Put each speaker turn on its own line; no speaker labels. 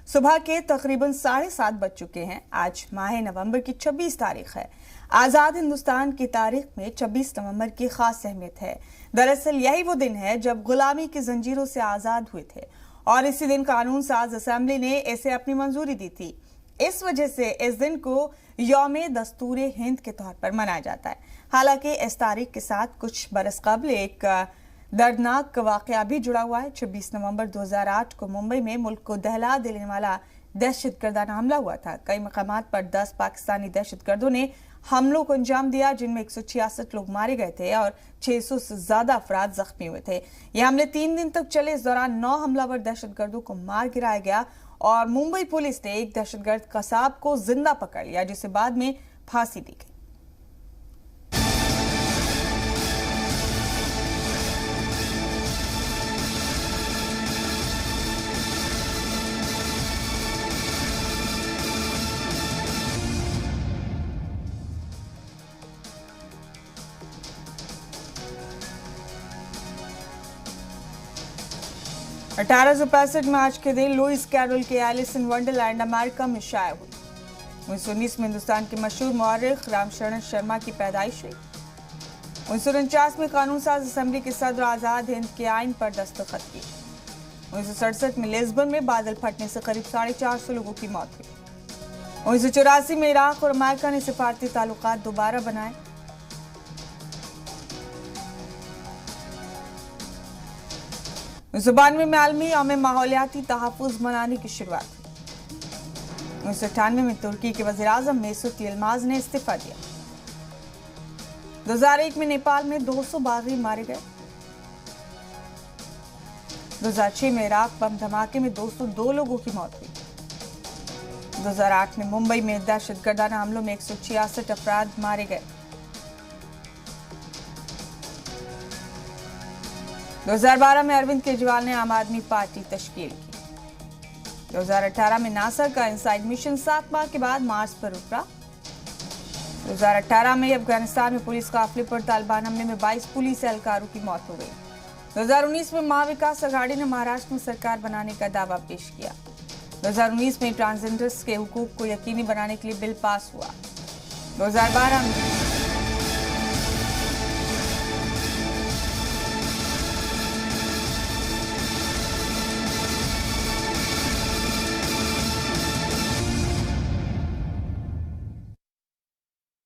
सुबह के तकरीबन 7:30 बज चुके हैं। आज माह नवंबर की 26 तारीख है। आज़ाद हिंदुस्तान की तारीख में 26 नवंबर की खास अहमियत है। दरअसल यही वो दिन है जब गुलामी की जंजीरों से आज़ाद हुए थे और इसी दिन कानून साज असेंबली ने इसे अपनी मंजूरी दी थी। इस वजह से इस दिन को यौम दस्तूर हिंद के तौर पर मनाया जाता है। हालांकि इस तारीख के साथ कुछ बरस कबल एक दर्दनाक वाकया भी जुड़ा हुआ है। 26 नवंबर 2008 को मुंबई में मुल्क को दहला देने वाला दहशतगर्दाना हमला हुआ था। कई मकामात पर 10 पाकिस्तानी दहशतगर्दों ने हमलों को अंजाम दिया, जिनमें 166 लोग मारे गए थे और 600 से ज्यादा अफराद जख्मी हुए थे। ये हमले 3 दिन तक चले। इस दौरान 9 हमलावर दहशतगर्दों को मार गिराया गया और मुंबई पुलिस ने एक दहशतगर्द कसाब को जिंदा पकड़ लिया, जिसे बाद में फांसी दी गई। $1865 में आज के दिन लुइस कैरोल के एलिस इन वंडरलैंड अमेरिका में शाया हुई। 1919 में हिंदुस्तान के मशहूर मौर्रिख रामशरण शर्मा की पैदाइश हुई। 1949 में कानून साज असेंबली के सदर आजाद हिंद के आइन पर दस्तखत किए। 1967 में लिस्बन में बादल फटने से करीब 450 लोगों की मौत हुई। 1984 में इराक और अमेरिका ने सिफारती ताल्लुकात दोबारा बनाए। 1992 में आलमी यौम माहौलियाती तहफ़्फ़ुज़ मनाने की शुरुआत हुई। 1998 में तुर्की के वज़ीर-ए-आज़म मेसूत यिल्माज़ ने इस्तीफा दिया। 2001 में नेपाल में 200 बागी मारे गए। 2006 में इराक बम धमाके में 202 लोगों की मौत हुई। 2008 में मुंबई में दहशतगर्दाना हमलों में 166 अफराद मारे गए। 2012 में अरविंद केजरीवाल ने आम आदमी पार्टी तश्कील की। 2018 में नासा का इनसाइड मिशन 7 माह के बाद मार्स पर उतरा। 2018 में अफगानिस्तान में पुलिस काफिले पर तालिबान हमले में 22 पुलिस एहलकारों की मौत हो गई। 2019 में महाविकास अघाड़ी ने महाराष्ट्र में सरकार बनाने का दावा पेश किया। 2019 में ट्रांसजेंडर्स के हुकूक को यकीनी बनाने के लिए बिल पास हुआ। 2012 में